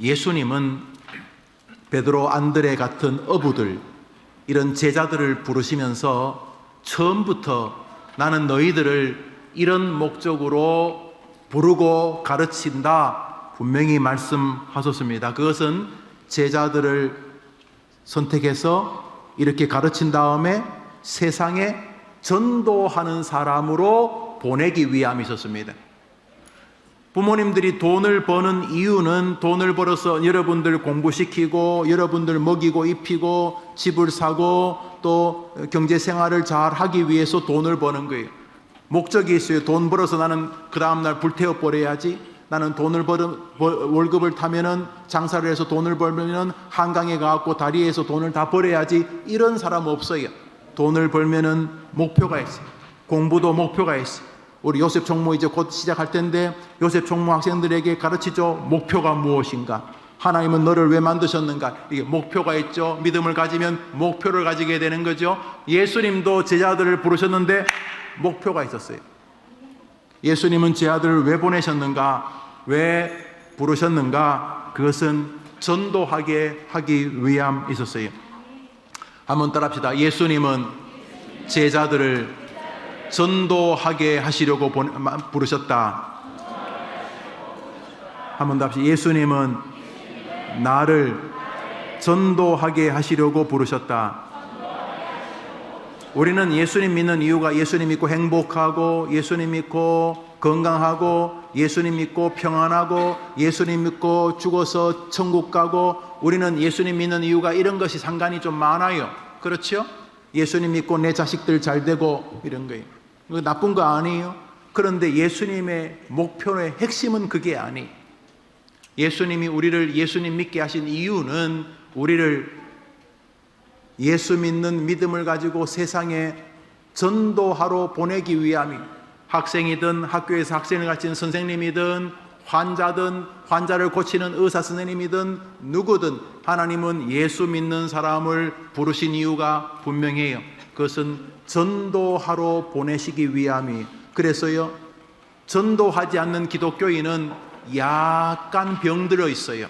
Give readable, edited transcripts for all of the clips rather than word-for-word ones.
예수님은 베드로, 안드레 같은 어부들, 이런 제자들을 부르시면서 처음부터 나는 너희들을 이런 목적으로 부르고 가르친다 분명히 말씀하셨습니다. 그것은 제자들을 선택해서 이렇게 가르친 다음에 세상에 전도하는 사람으로 보내기 위함이었습니다. 부모님들이 돈을 버는 이유는 돈을 벌어서 여러분들 공부시키고 여러분들 먹이고 입히고 집을 사고 또 경제생활을 잘 하기 위해서 돈을 버는 거예요. 목적이 있어요. 돈 벌어서 나는 그 다음날 불태워 버려야지. 나는 돈을 월급을 타면은 장사를 해서 돈을 벌면은 한강에 가고 다리에서 돈을 다 벌어야지. 이런 사람 없어요. 돈을 벌면은 목표가 있어요. 공부도 목표가 있어요. 우리 요셉 총무 이제 곧 시작할 텐데 요셉 총무 학생들에게 가르치죠. 목표가 무엇인가? 하나님은 너를 왜 만드셨는가? 이게 목표가 있죠. 믿음을 가지면 목표를 가지게 되는 거죠. 예수님도 제자들을 부르셨는데 목표가 있었어요. 예수님은 제자들을 왜 보내셨는가? 왜 부르셨는가? 그것은 전도하게 하기 위함 있었어요. 한번 따라합시다. 예수님은 제자들을 전도하게 하시려고 부르셨다. 한번 더 합시다. 예수님은 나를 전도하게 하시려고 부르셨다. 우리는 예수님 믿는 이유가 예수님 믿고 행복하고 예수님 믿고 건강하고 예수님 믿고 평안하고 예수님 믿고 죽어서 천국 가고 우리는 예수님 믿는 이유가 이런 것이 상관이 좀 많아요. 그렇죠? 예수님 믿고 내 자식들 잘 되고 이런 거예요. 그거 나쁜 거 아니에요. 그런데 예수님의 목표의 핵심은 그게 아니에요. 예수님이 우리를 예수님 믿게 하신 이유는 우리를 예수 믿는 믿음을 가지고 세상에 전도하러 보내기 위함이에요. 학생이든 학교에서 학생을 가르치는 선생님이든 환자든 환자를 고치는 의사 선생님이든 누구든 하나님은 예수 믿는 사람을 부르신 이유가 분명해요. 그것은 전도하러 보내시기 위함이. 그래서요, 전도하지 않는 기독교인은 약간 병들어 있어요.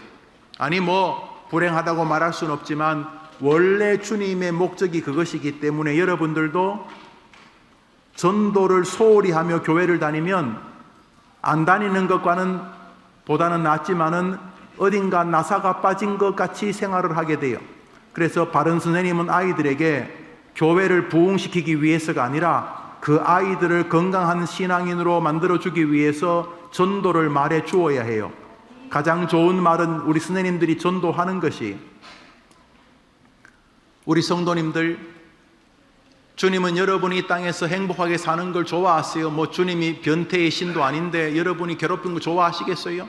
아니 불행하다고 말할 수는 없지만 원래 주님의 목적이 그것이기 때문에 여러분들도 전도를 소홀히 하며 교회를 다니면 안 다니는 것과는 보다는 낫지만은 어딘가 나사가 빠진 것 같이 생활을 하게 돼요. 그래서 바른 선생님은 아이들에게 교회를 부흥시키기 위해서가 아니라 그 아이들을 건강한 신앙인으로 만들어주기 위해서 전도를 말해 주어야 해요. 가장 좋은 말은 우리 선생님들이 전도하는 것이, 우리 성도님들, 주님은 여러분이 이 땅에서 행복하게 사는 걸 좋아하세요. 주님이 변태의 신도 아닌데 여러분이 괴롭힌 거 좋아하시겠어요?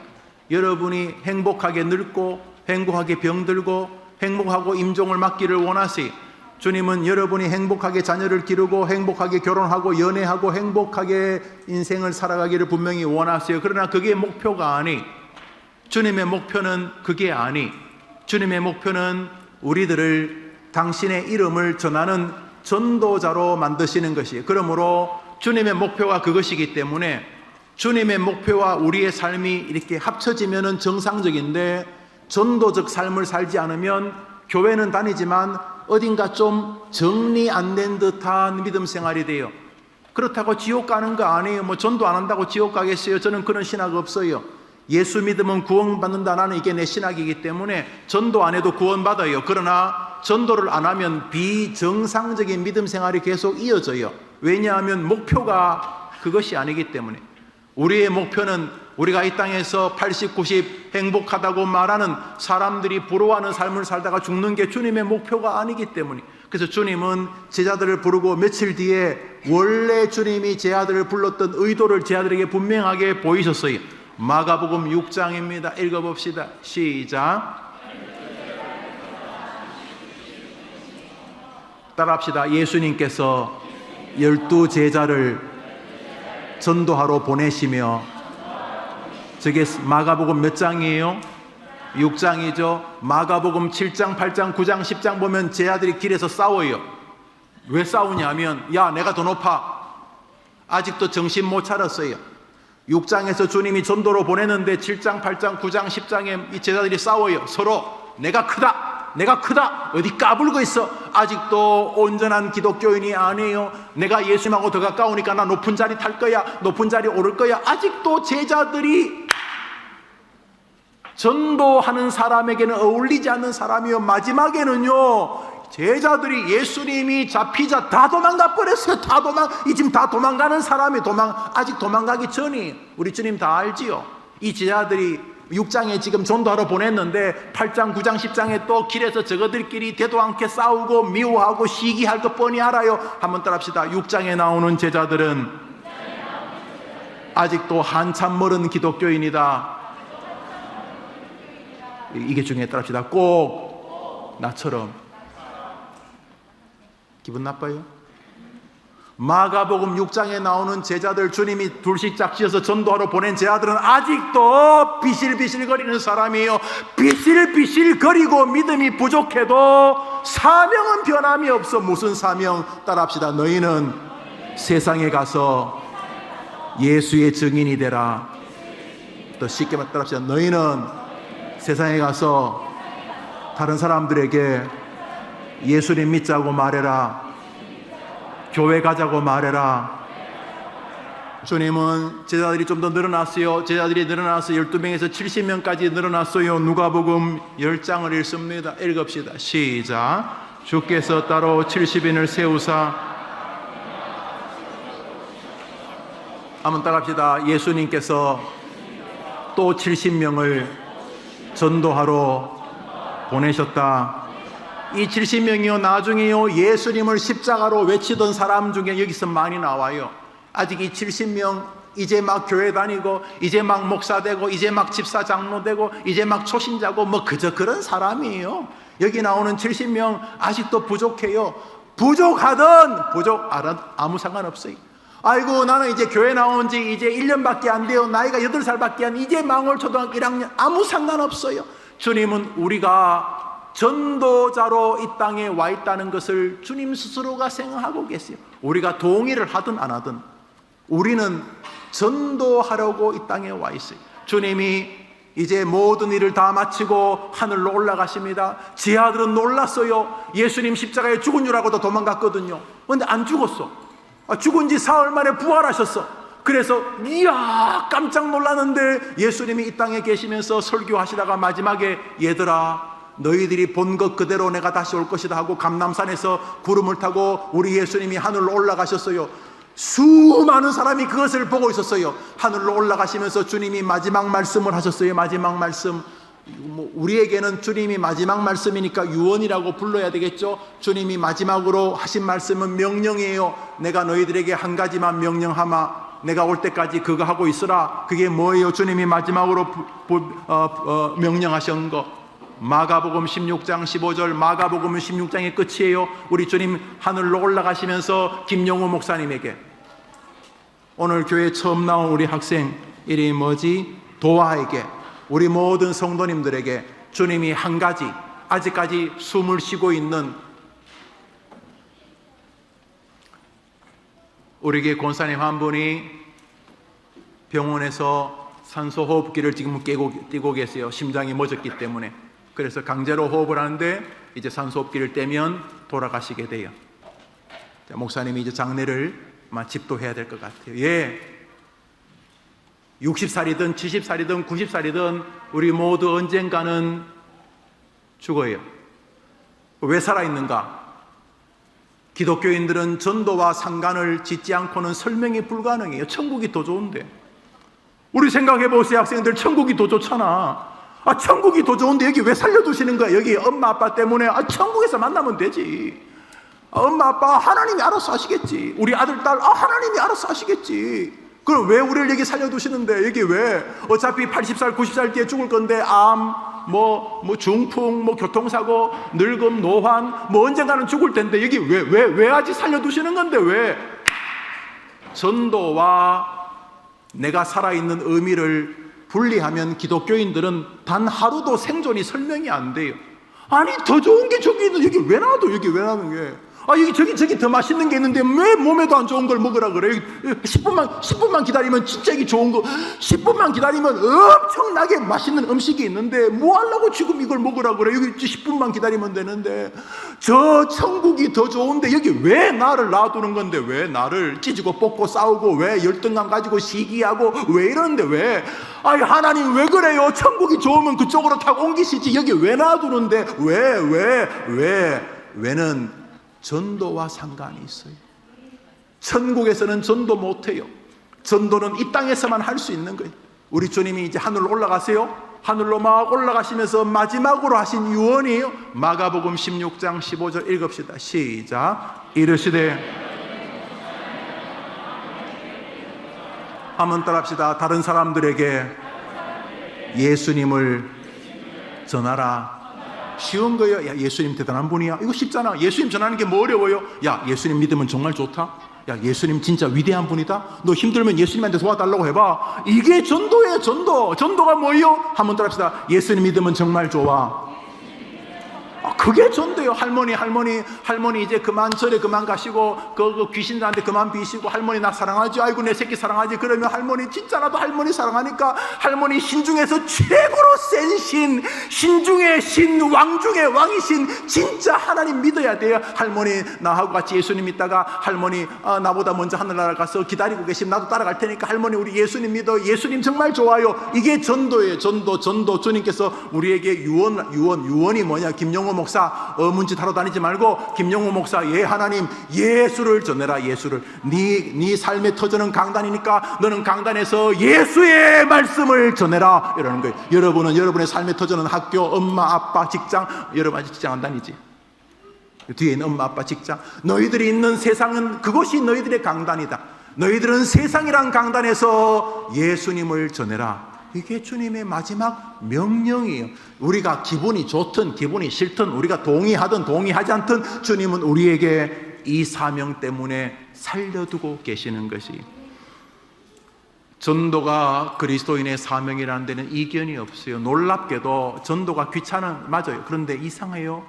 여러분이 행복하게 늙고 행복하게 병들고 행복하고 임종을 맞기를 원하세요. 주님은 여러분이 행복하게 자녀를 기르고 행복하게 결혼하고 연애하고 행복하게 인생을 살아가기를 분명히 원하세요. 그러나 그게 목표가 아니. 주님의 목표는 그게 아니. 주님의 목표는 우리들을 당신의 이름을 전하는 전도자로 만드시는 것이에요. 그러므로 주님의 목표가 그것이기 때문에 주님의 목표와 우리의 삶이 이렇게 합쳐지면 정상적인데 전도적 삶을 살지 않으면 교회는 다니지만 어딘가 좀 정리 안 된 듯한 믿음 생활이 돼요. 그렇다고 지옥 가는 거 아니에요. 전도 안 한다고 지옥 가겠어요? 저는 그런 신학 없어요. 예수 믿으면 구원받는다. 나는 이게 내 신학이기 때문에 전도 안 해도 구원받아요. 그러나 전도를 안 하면 비정상적인 믿음 생활이 계속 이어져요. 왜냐하면 목표가 그것이 아니기 때문에. 우리의 목표는 우리가 이 땅에서 80, 90 행복하다고 말하는 사람들이 부러워하는 삶을 살다가 죽는 게 주님의 목표가 아니기 때문에. 그래서 주님은 제자들을 부르고 며칠 뒤에 원래 주님이 제자들을 불렀던 의도를 제자들에게 분명하게 보이셨어요. 마가복음 6장입니다. 읽어봅시다. 시작. 따라합시다. 예수님께서 12제자를 전도하러 보내시며, 저게 마가복음 몇 장이에요? 6장이죠. 마가복음 7장, 8장, 9장, 10장 보면 제자들이 길에서 싸워요. 왜 싸우냐면, 야, 내가 더 높아. 아직도 정신 못 차렸어요. 6장에서 주님이 전도로 보내는데 7장, 8장, 9장, 10장에 이 제자들이 싸워요. 서로 내가 크다 어디 까불고 있어. 아직도 온전한 기독교인이 아니에요. 내가 예수님하고 더 가까우니까 나 높은 자리 탈 거야, 높은 자리 오를 거야. 아직도 제자들이 전도하는 사람에게는 어울리지 않는 사람이요, 마지막에는요 제자들이 예수님이 잡히자 다 도망가 버렸어요. 지금 다 도망가는 사람이 아직 도망가기 전이. 우리 주님 다 알지요. 이 제자들이 6장에 지금 전도하러 보냈는데 8장, 9장, 10장에 또 길에서 저거들끼리 대도 않게 싸우고 미워하고 시기할 것 뻔히 알아요. 한번 따라합시다. 6장에 나오는 제자들은 아직도 한참 멀은 기독교인이다. 이게 중요해. 따라합시다. 꼭 나처럼. 기분 나빠요? 마가복음 6장에 나오는 제자들, 주님이 둘씩 짝지어서 전도하러 보낸 제자들은 아직도 비실비실거리는 사람이에요. 비실비실거리고 믿음이 부족해도 사명은 변함이 없어. 무슨 사명? 따라합시다. 너희는 세상에 가서 예수의 증인이 되라. 더 쉽게 따라합시다. 너희는 세상에 가서 다른 사람들에게 예수님 믿자고 말해라. 교회 가자고 말해라. 주님은 제자들이 좀 더 늘어났어요. 제자들이 늘어나서 12명에서 70명까지 늘어났어요. 누가복음 10장을 읽습니다. 읽읍시다. 시작. 주께서 따로 70인을 세우사. 한번 따라합시다. 예수님께서 또 70명을 전도하러 보내셨다. 이 70명이요 나중에요 예수님을 십자가로 외치던 사람 중에 여기서 많이 나와요. 아직 이 70명 이제 막 교회 다니고 이제 막 목사 되고 이제 막 집사 장로 되고 이제 막 초신자고 뭐 그저 그런 사람이에요. 여기 나오는 70명 아직도 부족해요. 아무 상관없어요. 아이고 나는 이제 교회 나온 지 이제 1년밖에 안 돼요. 나이가 8살밖에 안, 이제 망월 초등학교 1학년. 아무 상관없어요. 주님은 우리가 전도자로 이 땅에 와 있다는 것을 주님 스스로가 생각하고 계세요. 우리가 동의를 하든 안 하든 우리는 전도하려고 이 땅에 와 있어요. 주님이 이제 모든 일을 다 마치고 하늘로 올라가십니다. 제 아들은 놀랐어요. 예수님 십자가에 죽은 줄 알고도 도망갔거든요. 그런데 안 죽었어. 죽은 지 사흘 만에 부활하셨어. 그래서 이야 깜짝 놀랐는데 예수님이 이 땅에 계시면서 설교하시다가 마지막에 얘들아 너희들이 본 것 그대로 내가 다시 올 것이다 하고 감람산에서 구름을 타고 우리 예수님이 하늘로 올라가셨어요. 수많은 사람이 그것을 보고 있었어요. 하늘로 올라가시면서 주님이 마지막 말씀을 하셨어요. 마지막 말씀. 우리에게는 주님이 마지막 말씀이니까 유언이라고 불러야 되겠죠. 주님이 마지막으로 하신 말씀은 명령이에요. 내가 너희들에게 한 가지만 명령하마. 내가 올 때까지 그거 하고 있으라. 그게 뭐예요? 주님이 마지막으로 명령하신 거. 마가복음 16장 15절. 마가복음은 16장의 끝이에요. 우리 주님 하늘로 올라가시면서 김용우 목사님에게, 오늘 교회 처음 나온 우리 학생 이름이 뭐지? 도아에게, 우리 모든 성도님들에게 주님이 한 가지, 아직까지 숨을 쉬고 있는 우리 교회 권사님 한 분이 병원에서 산소 호흡기를 지금 띄고 계세요. 심장이 멎었기 때문에. 그래서 강제로 호흡을 하는데 이제 산소 호흡기를 떼면 돌아가시게 돼요. 자, 목사님이 이제 장례를 집도해야 될 것 같아요. 예, 60살이든 70살이든 90살이든 우리 모두 언젠가는 죽어요. 왜 살아있는가? 기독교인들은 전도와 상관을 짓지 않고는 설명이 불가능해요. 천국이 더 좋은데. 우리 생각해 보세요. 학생들, 천국이 더 좋잖아. 천국이 더 좋은데 여기 왜 살려두시는 거야? 여기 엄마 아빠 때문에. 천국에서 만나면 되지. 엄마 아빠 하나님이 알아서 하시겠지. 우리 아들 딸 하나님이 알아서 하시겠지. 그럼 왜 우리를 여기 살려두시는데? 여기 왜? 어차피 80살 90살 뒤에 죽을 건데 암, 중풍, 교통사고, 늙음, 노환, 언젠가는 죽을 텐데 여기 왜 아직 살려두시는 건데 왜? 전도와 내가 살아있는 의미를 분리하면 기독교인들은 단 하루도 생존이 설명이 안 돼요. 아니 더 좋은 게 저기 있는데 여기 왜 놔둬? 여기 왜 놔둔 게? 저기 더 맛있는 게 있는데 왜 몸에도 안 좋은 걸 먹으라 그래? 10분만 기다리면 진짜 이게 좋은 거, 10분만 기다리면 엄청나게 맛있는 음식이 있는데 뭐 하려고 지금 이걸 먹으라 그래? 여기 10분만 기다리면 되는데, 저 천국이 더 좋은데 여기 왜 나를 놔두는 건데, 왜 나를 찢고 뽑고 싸우고, 왜 열등감 가지고 시기하고, 왜 이러는데, 왜? 하나님 왜 그래요? 천국이 좋으면 그쪽으로 다 옮기시지, 여기 왜 놔두는데, 왜는 전도와 상관이 있어요. 천국에서는 전도 못해요. 전도는 이 땅에서만 할 수 있는 거예요. 우리 주님이 이제 하늘로 올라가세요. 하늘로 막 올라가시면서 마지막으로 하신 유언이에요. 마가복음 16장 15절 읽읍시다. 시작. 이르시되, 한번 따라합시다. 다른 사람들에게 예수님을 전하라. 쉬운 거예요. 야, 예수님 대단한 분이야. 이거 쉽잖아. 예수님 전하는 게 뭐 어려워요? 야, 예수님 믿으면 정말 좋다. 야, 예수님 진짜 위대한 분이다. 너 힘들면 예수님한테 도와달라고 해봐. 이게 전도예요. 전도가 뭐예요? 한번 따라합시다. 예수님 믿으면 정말 좋아. 그게 전도예요. 할머니 이제 그만 절에 그만 가시고 그 귀신들한테 그만 비시고, 할머니 나 사랑하지, 아이고 내 새끼 사랑하지. 그러면 할머니, 진짜 나도 할머니 사랑하니까, 할머니 신 중에서 최고로 센 신 중의 신, 왕 중의 왕이신 진짜 하나님 믿어야 돼요. 할머니 나하고 같이 예수님 믿다가 할머니 나보다 먼저 하늘나라 가서 기다리고 계시면 나도 따라갈 테니까 할머니 우리 예수님 믿어. 예수님 정말 좋아요. 이게 전도예요. 전도. 주님께서 우리에게 유언이 뭐냐? 김영호 목사 문짓 하러 다니지 말고, 김영호 목사, 예 하나님 예수를 전해라. 예수를. 네 삶의 터전은 강단이니까 너는 강단에서 예수의 말씀을 전해라, 이러는 거예요. 여러분은 여러분의 삶의 터전은 학교, 엄마, 아빠, 직장. 여러분 아직 직장 안 다니지? 뒤에 있는 엄마, 아빠, 직장. 너희들이 있는 세상은 그것이 너희들의 강단이다. 너희들은 세상이란 강단에서 예수님을 전해라. 이게 주님의 마지막 명령이에요. 우리가 기분이 좋든 기분이 싫든, 우리가 동의하든 동의하지 않든, 주님은 우리에게 이 사명 때문에 살려두고 계시는 것이, 전도가 그리스도인의 사명이라는 데는 이견이 없어요. 놀랍게도 전도가 귀찮은, 맞아요. 그런데 이상해요.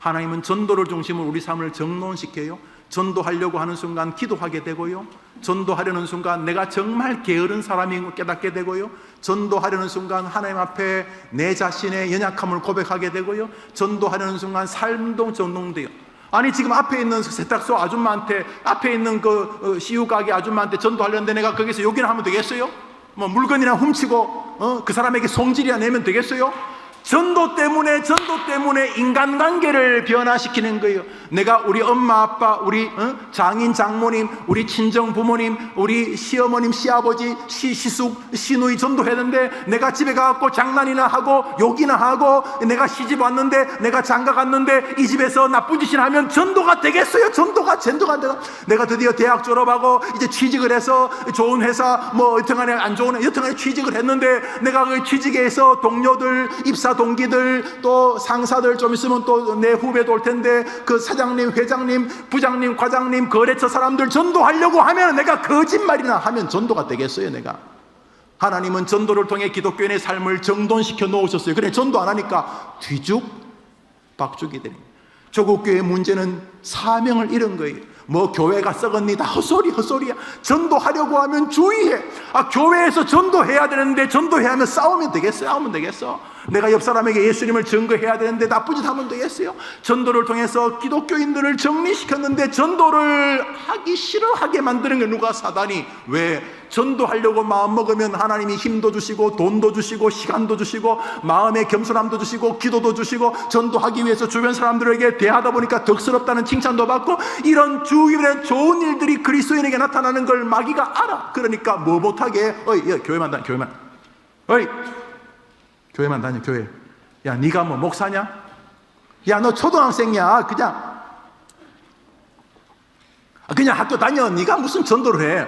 하나님은 전도를 중심으로 우리 삶을 정돈시켜요. 전도하려고 하는 순간 기도하게 되고요. 전도하려는 순간 내가 정말 게으른 사람인 걸 깨닫게 되고요. 전도하려는 순간 하나님 앞에 내 자신의 연약함을 고백하게 되고요. 전도하려는 순간 삶도 전동돼요. 아니 지금 앞에 있는 세탁소 아줌마한테, 앞에 있는 그 CU 가게 아줌마한테 전도하려는데 내가 거기서 욕이나 하면 되겠어요? 뭐 물건이나 훔치고 그 사람에게 성질이나 내면 되겠어요? 전도 때문에 인간관계를 변화시키는 거예요. 내가 우리 엄마 아빠, 우리 장인 장모님, 우리 친정 부모님, 우리 시어머님 시아버지 시숙 시누이 전도했는데, 내가 집에 가서 장난이나 하고 욕이나 하고, 내가 시집 왔는데, 내가 장가 갔는데 이 집에서 나쁜 짓이나 하면 전도가 되겠어요? 전도가 안 되나? 내가 드디어 대학 졸업하고 이제 취직을 해서 좋은 회사, 뭐 여튼간에 안 좋은 여튼간에 취직을 했는데, 내가 그 취직에서 동료들, 입사 동기들, 또 상사들, 좀 있으면 또 내 후배도 올 텐데 그 사장님, 회장님, 부장님, 과장님, 거래처 사람들 전도하려고 하면 내가 거짓말이나 하면 전도가 되겠어요? 내가? 하나님은 전도를 통해 기독교인의 삶을 정돈시켜 놓으셨어요. 그래 전도 안 하니까 뒤죽박죽이 되는 거예요. 조국교회의 문제는 사명을 잃은 거예요. 뭐 교회가 썩었니다, 헛소리야. 전도하려고 하면 주의해. 교회에서 전도해야 되는데 전도해야 하면 싸우면 되겠어? 내가 옆 사람에게 예수님을 증거해야 되는데 나쁜 짓 하면 되겠어요? 전도를 통해서 기독교인들을 정리시켰는데 전도를 하기 싫어하게 만드는 게 누가? 사단이. 왜? 전도하려고 마음먹으면 하나님이 힘도 주시고 돈도 주시고 시간도 주시고 마음의 겸손함도 주시고 기도도 주시고, 전도하기 위해서 주변 사람들에게 대하다 보니까 덕스럽다는 칭찬도 받고, 이런 주위에 좋은 일들이 그리스도인에게 나타나는 걸 마귀가 알아. 그러니까 뭐 못하게, 교회만 다녀. 교회. 야, 네가 뭐 목사냐? 야, 너 초등학생이야. 그냥 학교 다녀. 네가 무슨 전도를 해?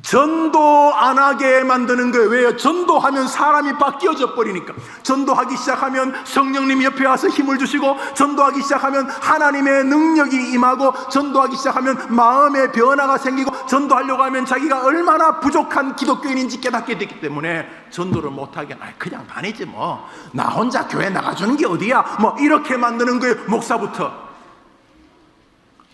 전도 안 하게 만드는 거예요. 왜요? 전도하면 사람이 바뀌어져 버리니까. 전도하기 시작하면 성령님이 옆에 와서 힘을 주시고, 전도하기 시작하면 하나님의 능력이 임하고, 전도하기 시작하면 마음의 변화가 생기고, 전도하려고 하면 자기가 얼마나 부족한 기독교인인지 깨닫게 되기 때문에 전도를 못하게, 그냥 다니지 뭐, 나 혼자 교회 나가주는 게 어디야, 뭐 이렇게 만드는 거예요. 목사부터.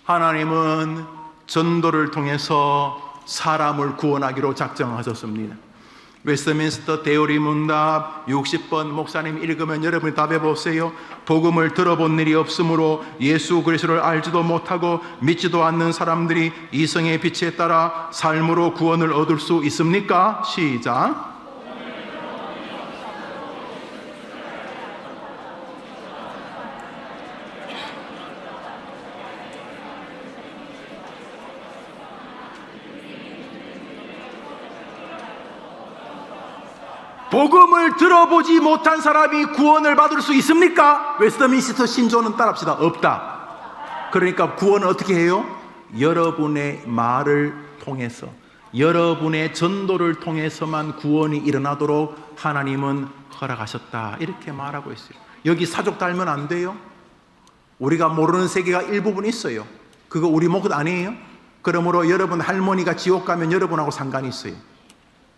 하나님은 전도를 통해서 사람을 구원하기로 작정하셨습니다. 웨스트민스터 대오리 문답 60번 목사님 읽으면 여러분이 답해 보세요. 복음을 들어본 일이 없으므로 예수 그리스도를 알지도 못하고 믿지도 않는 사람들이 이성의 빛에 따라 삶으로 구원을 얻을 수 있습니까? 시작. 복음을 들어보지 못한 사람이 구원을 받을 수 있습니까? 웨스트민스터 신조는 따라합시다. 없다. 그러니까 구원은 어떻게 해요? 여러분의 말을 통해서, 여러분의 전도를 통해서만 구원이 일어나도록 하나님은 허락하셨다. 이렇게 말하고 있어요. 여기 사족 달면 안 돼요? 우리가 모르는 세계가 일부분 있어요. 그거 우리 몫 아니에요? 그러므로 여러분 할머니가 지옥 가면 여러분하고 상관이 있어요.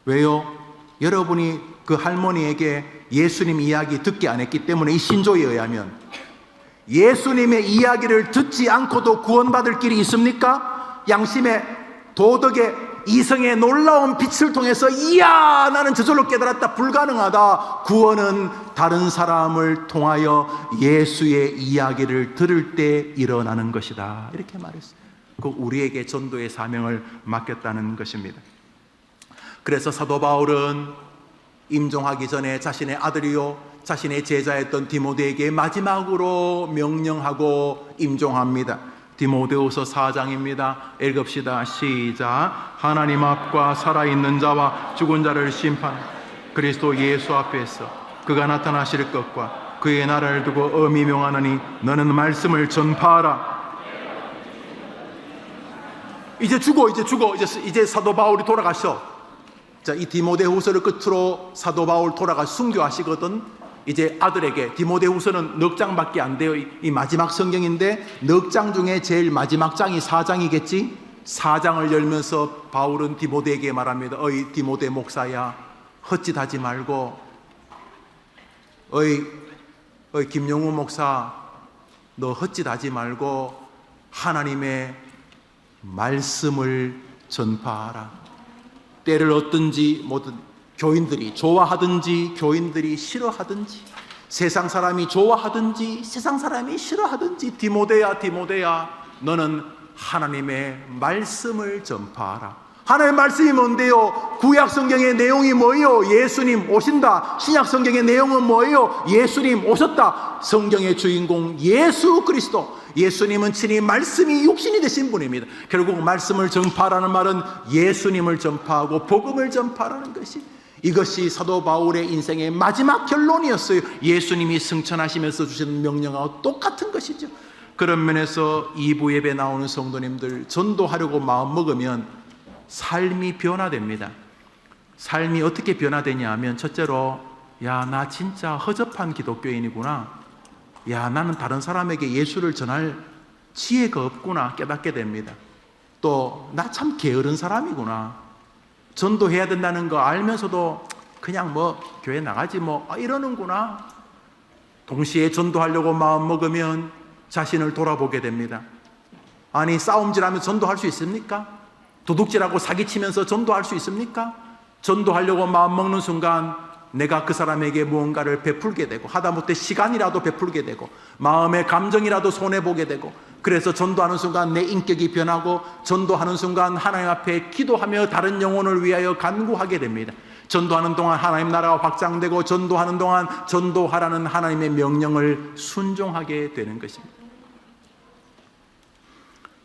왜요? 여러분이 그 할머니에게 예수님 이야기 듣게 안 했기 때문에 이 신조에 의하면 예수님의 이야기를 듣지 않고도 구원받을 길이 있습니까? 양심의, 도덕의, 이성의 놀라운 빛을 통해서 이야 나는 저절로 깨달았다. 불가능하다. 구원은 다른 사람을 통하여 예수의 이야기를 들을 때 일어나는 것이다. 이렇게 말했어요. 그 우리에게 전도의 사명을 맡겼다는 것입니다. 그래서 사도 바울은 임종하기 전에 자신의 아들이요 자신의 제자였던 디모데에게 마지막으로 명령하고 임종합니다. 디모데후서 4장입니다. 읽읍시다. 시작. 하나님 앞과 살아있는 자와 죽은 자를 심판 그리스도 예수 앞에서 그가 나타나실 것과 그의 나라를 두고 엄히 명하노니 너는 말씀을 전파하라. 이제 죽어. 이제 사도 바울이 돌아가셔. 자, 이 디모데후서를 끝으로 사도 바울 돌아가 순교하시거든. 이제 아들에게, 디모데후서는 넉 장밖에 안 돼요. 이 마지막 성경인데 넉 장 중에 제일 마지막 장이 4장이겠지. 4장을 열면서 바울은 디모데에게 말합니다. 어이 디모데 목사야, 헛짓하지 말고, 어이 김용우 목사, 너 헛짓하지 말고 하나님의 말씀을 전파하라. 때를 얻든지 뭐든 교인들이 좋아하든지 교인들이 싫어하든지 세상 사람이 좋아하든지 세상 사람이 싫어하든지 디모데야 너는 하나님의 말씀을 전파하라. 하나님의 말씀이 뭔데요? 구약 성경의 내용이 뭐예요? 예수님 오신다. 신약 성경의 내용은 뭐예요? 예수님 오셨다. 성경의 주인공 예수 그리스도, 예수님은 친히 말씀이 육신이 되신 분입니다. 결국 말씀을 전파하라는 말은 예수님을 전파하고 복음을 전파하라는 것이, 이것이 사도 바울의 인생의 마지막 결론이었어요. 예수님이 승천하시면서 주신 명령하고 똑같은 것이죠. 그런 면에서 2부 예배 나오는 성도님들, 전도하려고 마음먹으면 삶이 변화됩니다. 삶이 어떻게 변화되냐 하면, 첫째로 야, 나 진짜 허접한 기독교인이구나, 야, 나는 다른 사람에게 예수를 전할 지혜가 없구나 깨닫게 됩니다. 또 나 참 게으른 사람이구나, 전도해야 된다는 거 알면서도 그냥 뭐 교회 나가지 뭐 이러는구나. 동시에 전도하려고 마음먹으면 자신을 돌아보게 됩니다. 아니, 싸움질하면서 전도할 수 있습니까? 도둑질하고 사기치면서 전도할 수 있습니까? 전도하려고 마음먹는 순간 내가 그 사람에게 무언가를 베풀게 되고, 하다못해 시간이라도 베풀게 되고, 마음의 감정이라도 손해보게 되고, 그래서 전도하는 순간 내 인격이 변하고, 전도하는 순간 하나님 앞에 기도하며 다른 영혼을 위하여 간구하게 됩니다. 전도하는 동안 하나님 나라가 확장되고, 전도하는 동안 전도하라는 하나님의 명령을 순종하게 되는 것입니다.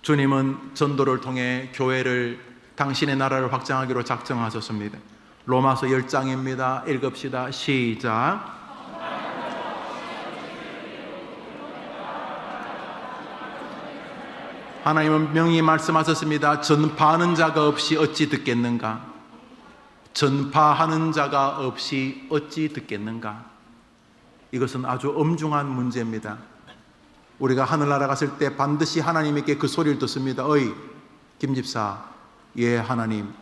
주님은 전도를 통해 교회를, 당신의 나라를 확장하기로 작정하셨습니다. 로마서 10장입니다. 읽읍시다. 시작. 하나님은 명히 말씀하셨습니다. 전파하는 자가 없이 어찌 듣겠는가? 전파하는 자가 없이 어찌 듣겠는가? 이것은 아주 엄중한 문제입니다. 우리가 하늘나라 갔을 때 반드시 하나님에게 그 소리를 듣습니다. 어이 김집사, 예 하나님,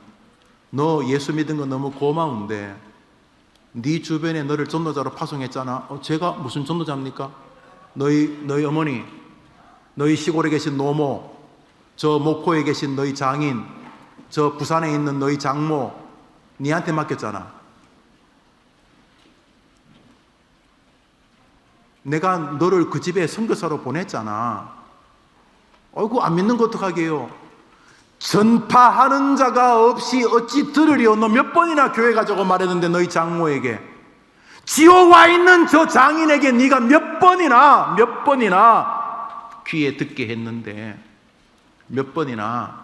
너 예수 믿은 거 너무 고마운데 네 주변에 너를 전도자로 파송했잖아. 제가 무슨 전도자입니까? 너희 어머니, 너희 시골에 계신 노모, 저 목포에 계신 너희 장인, 저 부산에 있는 너희 장모 니한테 맡겼잖아. 내가 너를 그 집에 선교사로 보냈잖아. 어이구, 안 믿는 거 어떡하게요? 전파하는 자가 없이 어찌 들으리요? 너 몇 번이나 교회 가자고 말했는데 너희 장모에게, 지옥 와 있는 저 장인에게 네가 몇 번이나 귀에 듣게 했는데, 몇 번이나.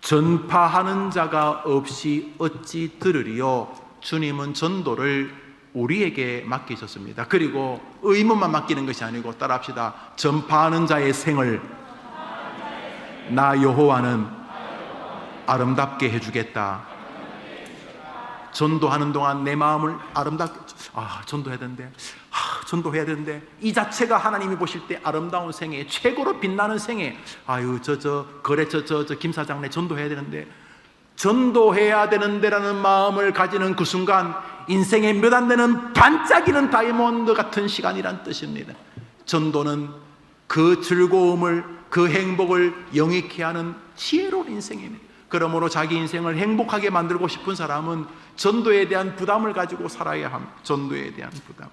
전파하는 자가 없이 어찌 들으리요? 주님은 전도를 우리에게 맡기셨습니다. 그리고 의무만 맡기는 것이 아니고, 따라합시다. 전파하는 자의 생을 나 여호와는 아름답게 해주겠다. 전도하는 동안 내 마음을 아름답게, 전도해야 되는데 이 자체가 하나님이 보실 때 아름다운 생애, 최고로 빛나는 생애. 거래처 김 사장네 전도해야 되는데라는 마음을 가지는 그 순간 인생의 몇 안 되는 반짝이는 다이아몬드 같은 시간이란 뜻입니다. 전도는 그 즐거움을, 그 행복을 영익케 하는 지혜로운 인생입니다. 그러므로 자기 인생을 행복하게 만들고 싶은 사람은 전도에 대한 부담을 가지고 살아야 합니다. 전도에 대한 부담.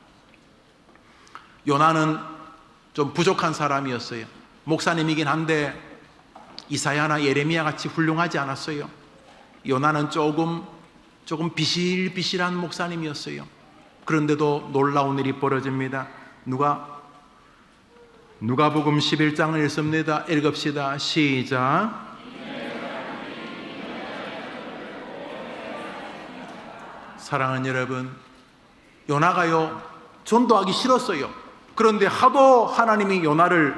요나는 좀 부족한 사람이었어요. 목사님이긴 한데 이사야나 예레미야 같이 훌륭하지 않았어요. 요나는 조금 비실비실한 목사님이었어요. 그런데도 놀라운 일이 벌어집니다. 누가복음 11장을 읽습니다. 읽읍시다. 시작. 사랑하는 여러분, 요나가요 전도하기 싫었어요. 그런데 하도 하나님이 요나를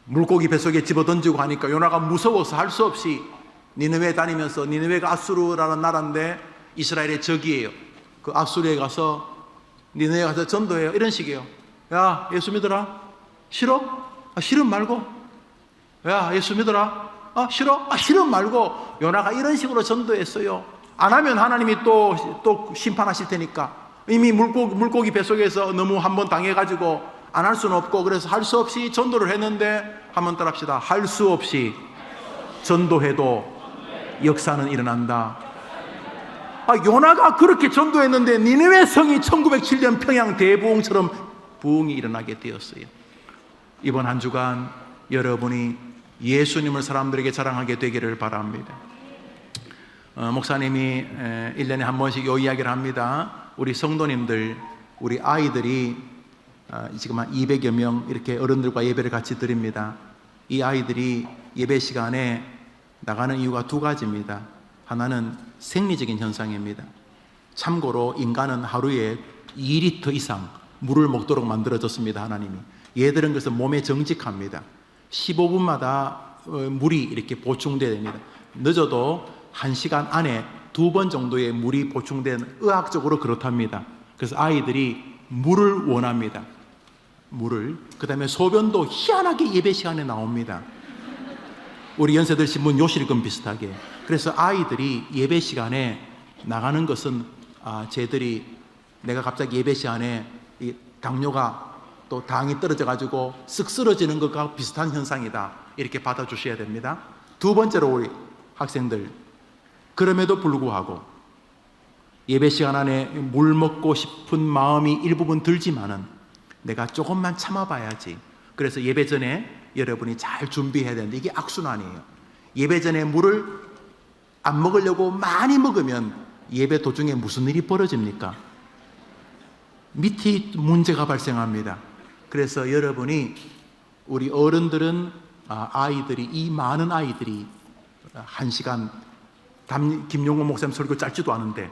물고기 뱃속에 집어던지고 하니까 요나가 무서워서 할 수 없이 니느웨 다니면서, 니느웨가 아수르라는 나라인데 이스라엘의 적이에요. 그 아수르에 가서, 니느웨 가서 전도해요. 이런 식이에요. 야, 예수 믿어라. 싫어? 싫음 말고. 야, 예수 믿어라. 싫어? 싫음 말고. 요나가 이런 식으로 전도했어요. 안 하면 하나님이 또 심판하실 테니까. 이미 물고기 뱃속에서 너무 한번 당해가지고 안 할 수는 없고, 그래서 할 수 없이 전도를 했는데, 한번 따라합시다. 할 수 없이 전도해도 역사는 일어난다. 요나가 그렇게 전도했는데 니느웨 성이 1907년 평양 대부흥처럼 부흥이 일어나게 되었어요. 이번 한 주간 여러분이 예수님을 사람들에게 자랑하게 되기를 바랍니다. 목사님이 1년에 한 번씩 이 이야기를 합니다. 우리 성도님들, 우리 아이들이 지금 한 200여 명 이렇게 어른들과 예배를 같이 드립니다. 이 아이들이 예배 시간에 나가는 이유가 두 가지입니다. 하나는 생리적인 현상입니다. 참고로 인간은 하루에 2리터 이상 물을 먹도록 만들어졌습니다. 하나님이. 얘들은 그래서 몸에 정직합니다. 15분마다 물이 이렇게 보충돼야 됩니다. 늦어도 1시간 안에 2번 정도의 물이 보충되는, 의학적으로 그렇답니다. 그래서 아이들이 물을 원합니다. 물을. 그 다음에 소변도 희한하게 예배 시간에 나옵니다. 우리 연세들 신문 요실금 비슷하게. 그래서 아이들이 예배 시간에 나가는 것은 쟤들이, 내가 갑자기 예배 시간에 이 당뇨가 또 당이 떨어져 가지고 쓱 쓰러지는 것과 비슷한 현상이다, 이렇게 받아주셔야 됩니다. 두 번째로, 우리 학생들, 그럼에도 불구하고 예배 시간 안에 물 먹고 싶은 마음이 일부분 들지만은 내가 조금만 참아봐야지. 그래서 예배 전에 여러분이 잘 준비해야 되는데, 이게 악순환이에요. 예배 전에 물을 안 먹으려고 많이 먹으면 예배 도중에 무슨 일이 벌어집니까? 밑에 문제가 발생합니다. 그래서 여러분이, 우리 어른들은 아이들이, 이 많은 아이들이 1시간, 김용호 목사님 설교 짧지도 않은데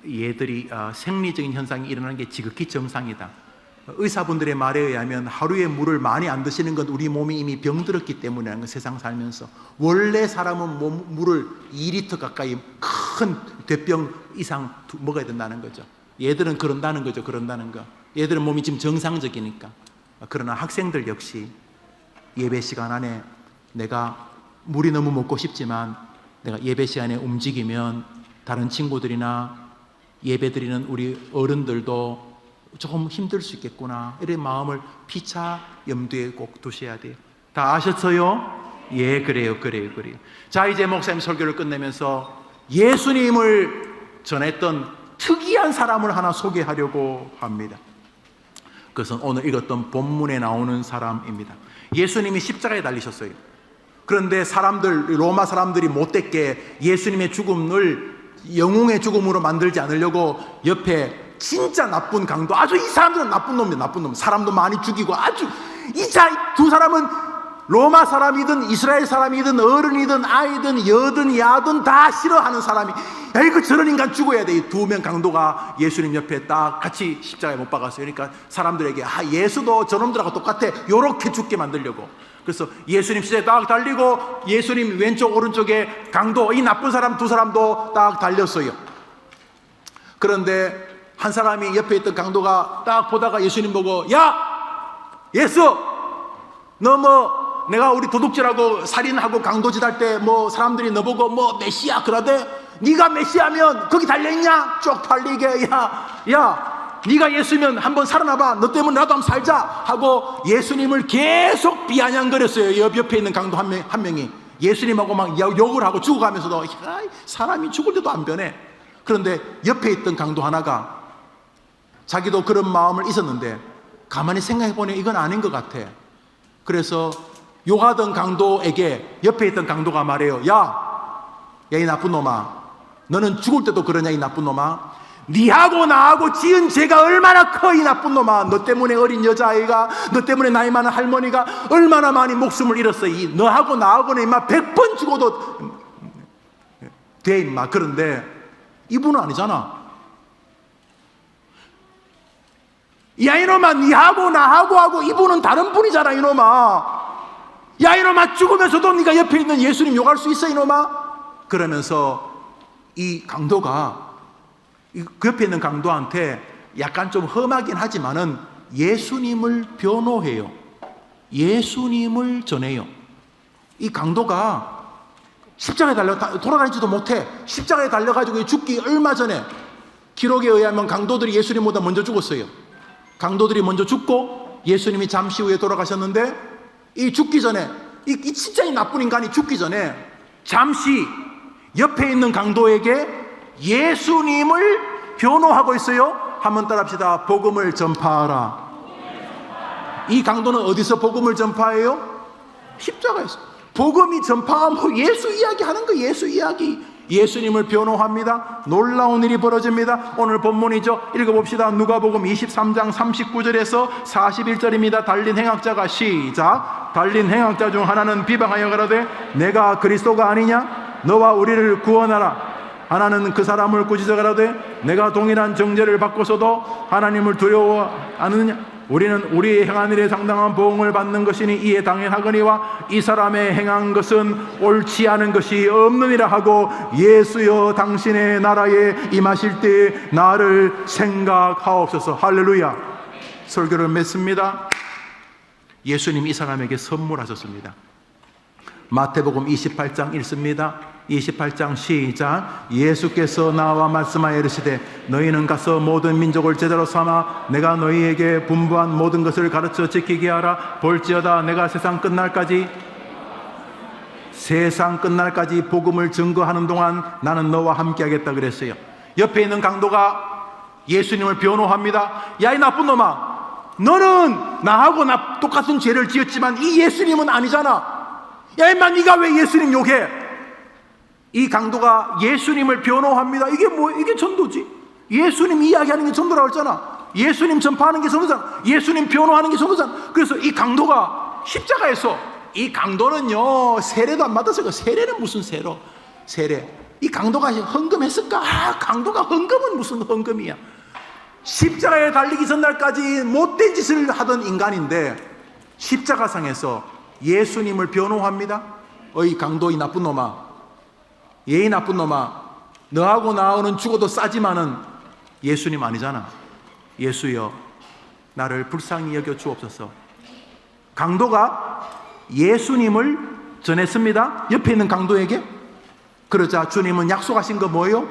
얘들이 생리적인 현상이 일어나는 게 지극히 정상이다. 의사분들의 말에 의하면 하루에 물을 많이 안 드시는 건 우리 몸이 이미 병들었기 때문이라는 거, 세상 살면서. 원래 사람은 물을 2리터 가까이 큰 대병 이상 먹어야 된다는 거죠. 얘들은 그런다는 거죠. 그런다는 거. 얘들은 몸이 지금 정상적이니까. 그러나 학생들 역시 예배 시간 안에 내가 물이 너무 먹고 싶지만 내가 예배 시간에 움직이면 다른 친구들이나 예배 드리는 우리 어른들도 조금 힘들 수 있겠구나, 이런 마음을 피차 염두에 꼭 두셔야 돼요. 다 아셨어요? 예, 그래요. 자, 이제 목사님 설교를 끝내면서 예수님을 전했던 특이한 사람을 하나 소개하려고 합니다. 그것은 오늘 읽었던 본문에 나오는 사람입니다. 예수님이 십자가에 달리셨어요. 그런데 로마 사람들이 못됐게 예수님의 죽음을 영웅의 죽음으로 만들지 않으려고 옆에 진짜 나쁜 강도, 아주 이 사람들은 나쁜 놈, 사람도 많이 죽이고 두 사람은 로마 사람이든 이스라엘 사람이든 어른이든 아이든 여든 야든 다 싫어하는 사람이, 야, 저런 인간 죽어야 돼. 이 두 명 강도가 예수님 옆에 딱 같이 십자가에 못 박았어요. 그러니까 사람들에게 예수도 저놈들하고 똑같아, 요렇게 죽게 만들려고. 그래서 예수님 십자가에 딱 달리고 예수님 왼쪽 오른쪽에 강도, 이 나쁜 사람 두 사람도 딱 달렸어요. 그런데 한 사람이 옆에 있던 강도가 딱 보다가 예수님 보고, 야, 예수, 너 내가 우리 도둑질하고 살인하고 강도짓 할 때 사람들이 너보고 메시아 그러대. 네가 메시아면 거기 달려있냐? 쪽팔리게. 야, 네가 예수면 한번 살아나봐. 너 때문에 나도 한번 살자 하고 예수님을 계속 비아냥거렸어요. 옆에 있는 강도 한 명이 예수님하고 막 욕을 하고 죽어가면서도 사람이 죽을 때도 안 변해. 그런데 옆에 있던 강도 하나가 자기도 그런 마음을 있었는데 가만히 생각해보니 이건 아닌 것 같아. 그래서 욕하던 강도에게 옆에 있던 강도가 말해요. 야, 이 나쁜 놈아, 너는 죽을 때도 그러냐, 이 나쁜 놈아? 니하고 나하고 지은 죄가 얼마나 커, 이 나쁜 놈아. 너 때문에 어린 여자아이가, 너 때문에 나이 많은 할머니가 얼마나 많이 목숨을 잃었어. 너하고 나하고는 임마 100번 죽어도 돼, 임마. 그런데 이분은 아니잖아. 야, 이놈아, 니하고 나하고 하고 이분은 다른 분이잖아, 이놈아. 야, 이놈아, 죽으면서도 네가 옆에 있는 예수님 욕할 수 있어, 이놈아? 그러면서 이 강도가 그 옆에 있는 강도한테 약간 좀 험하긴 하지만은 예수님을 변호해요. 예수님을 전해요. 이 강도가 십자가에 돌아다니지도 못해. 십자가에 달려가지고 죽기 얼마 전에 기록에 의하면 강도들이 예수님보다 먼저 죽었어요. 강도들이 먼저 죽고 예수님이 잠시 후에 돌아가셨는데, 이 죽기 전에 이 진짜 이 나쁜 인간이 죽기 전에 잠시 옆에 있는 강도에게 예수님을 변호하고 있어요. 한번 따라합시다. 복음을 전파하라. 이 강도는 어디서 복음을 전파해요? 십자가에서. 복음이 전파하면 예수 이야기 하는 거, 예수 이야기. 예수님을 변호합니다. 놀라운 일이 벌어집니다. 오늘 본문이죠. 읽어봅시다. 누가복음 23장 39절에서 41절입니다. 달린 행악자가 시작. 달린 행악자 중 하나는 비방하여 가라되 내가 그리스도가 아니냐? 너와 우리를 구원하라. 하나는 그 사람을 꾸짖어 가라되 내가 동일한 정죄를 받고서도 하나님을 두려워 않느냐? 우리는 우리의 행한 일에 상당한 보응을 받는 것이니 이에 당연하거니와 이 사람의 행한 것은 옳지 않은 것이 없느니라 하고 예수여 당신의 나라에 임하실 때 나를 생각하옵소서. 할렐루야. 설교를 맺습니다. 예수님 이 사람에게 선물하셨습니다. 마태복음 28장 읽습니다. 28장 시작. 예수께서 나와 말씀하여 이르시되 너희는 가서 모든 민족을 제자로 삼아 내가 너희에게 분부한 모든 것을 가르쳐 지키게 하라. 볼지어다 내가 세상 끝날까지 복음을 증거하는 동안 나는 너와 함께 하겠다 그랬어요. 옆에 있는 강도가 예수님을 변호합니다. 야, 이 나쁜 놈아, 너는 나하고 똑같은 죄를 지었지만 이 예수님은 아니잖아. 야, 임마, 네가 왜 예수님 욕해? 이 강도가 예수님을 변호합니다. 이게 전도지. 예수님 이야기하는 게 전도라고 했잖아. 예수님 전파하는 게 전도잖아. 예수님 변호하는 게 전도잖아. 그래서 이 강도가 십자가에서, 이 강도는요 세례도 안 받았어요. 세례는 무슨 세례. 이 강도가 헌금했을까? 강도가 헌금은 무슨 헌금이야. 십자가에 달리기 전날까지 못된 짓을 하던 인간인데 십자가상에서 예수님을 변호합니다. 어이 강도, 이 나쁜 놈아, 이 나쁜 놈아, 너하고 나하고는 죽어도 싸지만은 예수님 아니잖아. 예수여 나를 불쌍히 여겨 주옵소서. 강도가 예수님을 전했습니다. 옆에 있는 강도에게. 그러자 주님은 약속하신 거 뭐예요?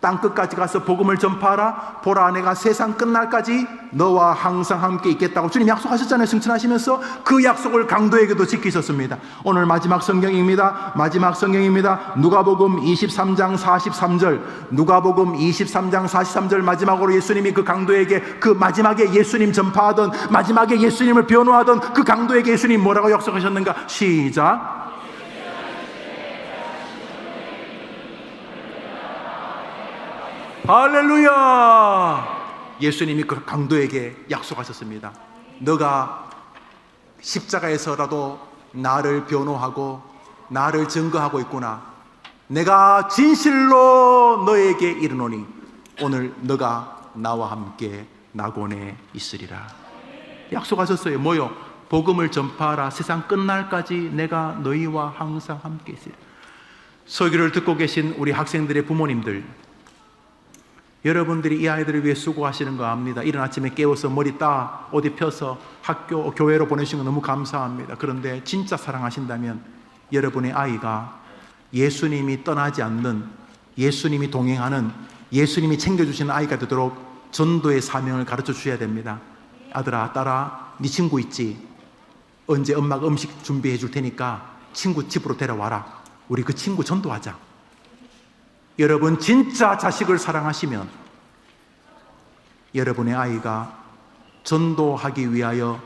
땅 끝까지 가서 복음을 전파하라. 보라, 내가 세상 끝날까지 너와 항상 함께 있겠다고 주님 약속하셨잖아요. 승천하시면서 그 약속을 강도에게도 지키셨습니다. 오늘 마지막 성경입니다. 마지막 성경입니다. 누가복음 23장 43절. 누가복음 23장 43절 마지막으로 예수님이 그 강도에게, 그 마지막에 예수님 전파하던, 마지막에 예수님을 변호하던 그 강도에게 예수님 뭐라고 약속하셨는가? 시작. 할렐루야! 예수님이 그 강도에게 약속하셨습니다. 너가 십자가에서라도 나를 변호하고 나를 증거하고 있구나. 내가 진실로 너에게 이르노니 오늘 너가 나와 함께 낙원에 있으리라. 약속하셨어요. 뭐요? 복음을 전파하라. 세상 끝날까지 내가 너희와 항상 함께 있으리라. 설교를 듣고 계신 우리 학생들의 부모님들, 여러분들이 이 아이들을 위해 수고하시는 거 압니다. 이른 아침에 깨워서 머리 따 어디 펴서 학교, 교회로 보내신 거 너무 감사합니다. 그런데 진짜 사랑하신다면 여러분의 아이가 예수님이 떠나지 않는, 예수님이 동행하는, 예수님이 챙겨주시는 아이가 되도록 전도의 사명을 가르쳐 주셔야 됩니다. 아들아, 딸아, 네 친구 있지? 언제 엄마가 음식 준비해 줄 테니까 친구 집으로 데려와라. 우리 그 친구 전도하자. 여러분 진짜 자식을 사랑하시면 여러분의 아이가 전도하기 위하여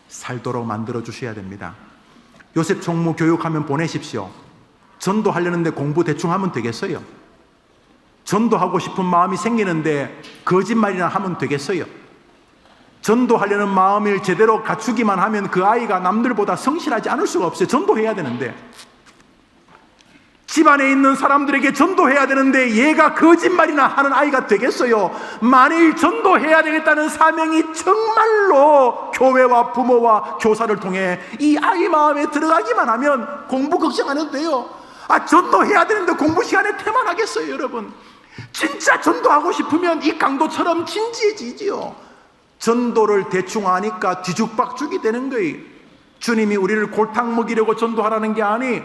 살도록 만들어 주셔야 됩니다. 요셉 총무 교육하면 보내십시오. 전도하려는데 공부 대충 하면 되겠어요? 전도하고 싶은 마음이 생기는데 거짓말이나 하면 되겠어요? 전도하려는 마음을 제대로 갖추기만 하면 그 아이가 남들보다 성실하지 않을 수가 없어요. 전도해야 되는데, 집안에 있는 사람들에게 전도해야 되는데 얘가 거짓말이나 하는 아이가 되겠어요? 만일 전도해야 되겠다는 사명이 정말로 교회와 부모와 교사를 통해 이 아이 마음에 들어가기만 하면 공부 걱정 안 해도 돼요. 전도해야 되는데 공부 시간에 태만하겠어요? 여러분, 진짜 전도하고 싶으면 이 강도처럼 진지해지지요. 전도를 대충 하니까 뒤죽박죽이 되는 거예요. 주님이 우리를 골탕 먹이려고 전도하라는 게 아니,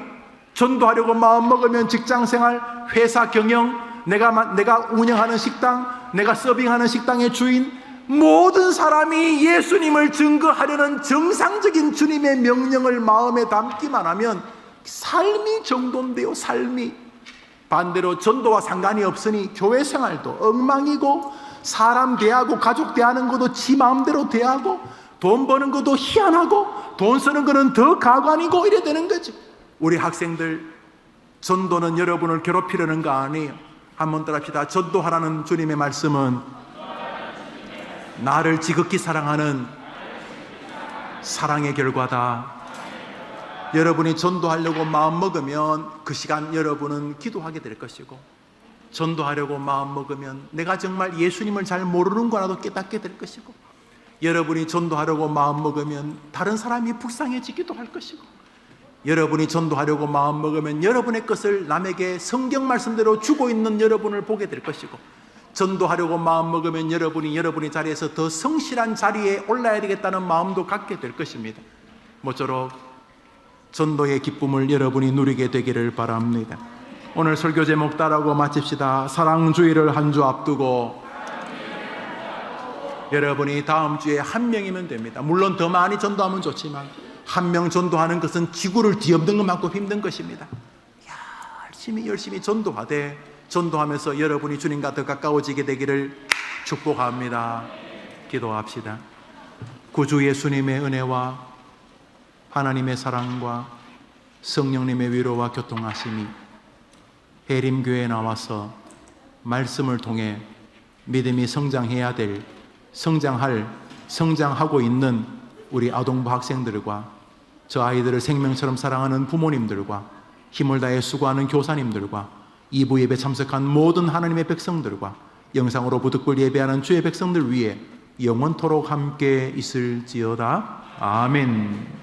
전도하려고 마음먹으면 직장생활, 회사 경영, 내가 운영하는 식당, 내가 서빙하는 식당의 주인, 모든 사람이 예수님을 증거하려는 정상적인 주님의 명령을 마음에 담기만 하면 삶이 정돈돼요. 삶이. 반대로 전도와 상관이 없으니 교회 생활도 엉망이고, 사람 대하고 가족 대하는 것도 지 마음대로 대하고, 돈 버는 것도 희한하고, 돈 쓰는 거는 더 가관이고, 이래 되는 거죠. 우리 학생들, 전도는 여러분을 괴롭히려는 거 아니에요. 한번 따라합시다. 전도하라는 주님의 말씀은 나를 지극히 사랑하는 사랑의 결과다. 여러분이 전도하려고 마음 먹으면 그 시간 여러분은 기도하게 될 것이고, 전도하려고 마음 먹으면 내가 정말 예수님을 잘 모르는 거라도 깨닫게 될 것이고, 여러분이 전도하려고 마음 먹으면 다른 사람이 불쌍해지기도 할 것이고, 여러분이 전도하려고 마음 먹으면 여러분의 것을 남에게 성경 말씀대로 주고 있는 여러분을 보게 될 것이고, 전도하려고 마음 먹으면 여러분이 자리에서 더 성실한 자리에 올라야 되겠다는 마음도 갖게 될 것입니다. 모쪼록 전도의 기쁨을 여러분이 누리게 되기를 바랍니다. 오늘 설교 제목 따라고 마칩시다. 사랑주의를 한 주 앞두고. 여러분이 다음 주에 한 명이면 됩니다. 물론 더 많이 전도하면 좋지만 한 명 전도하는 것은 지구를 뒤엎는 것만큼 힘든 것입니다. 열심히 전도하되, 전도하면서 여러분이 주님과 더 가까워지게 되기를 축복합니다. 기도합시다. 구주 예수님의 은혜와 하나님의 사랑과 성령님의 위로와 교통하심이 해림교회에 나와서 말씀을 통해 믿음이 성장하고 있는 우리 아동부 학생들과 저 아이들을 생명처럼 사랑하는 부모님들과 힘을 다해 수고하는 교사님들과 2부 예배 참석한 모든 하나님의 백성들과 영상으로 부득불 예배하는 주의 백성들 위해 영원토록 함께 있을지어다. 아멘.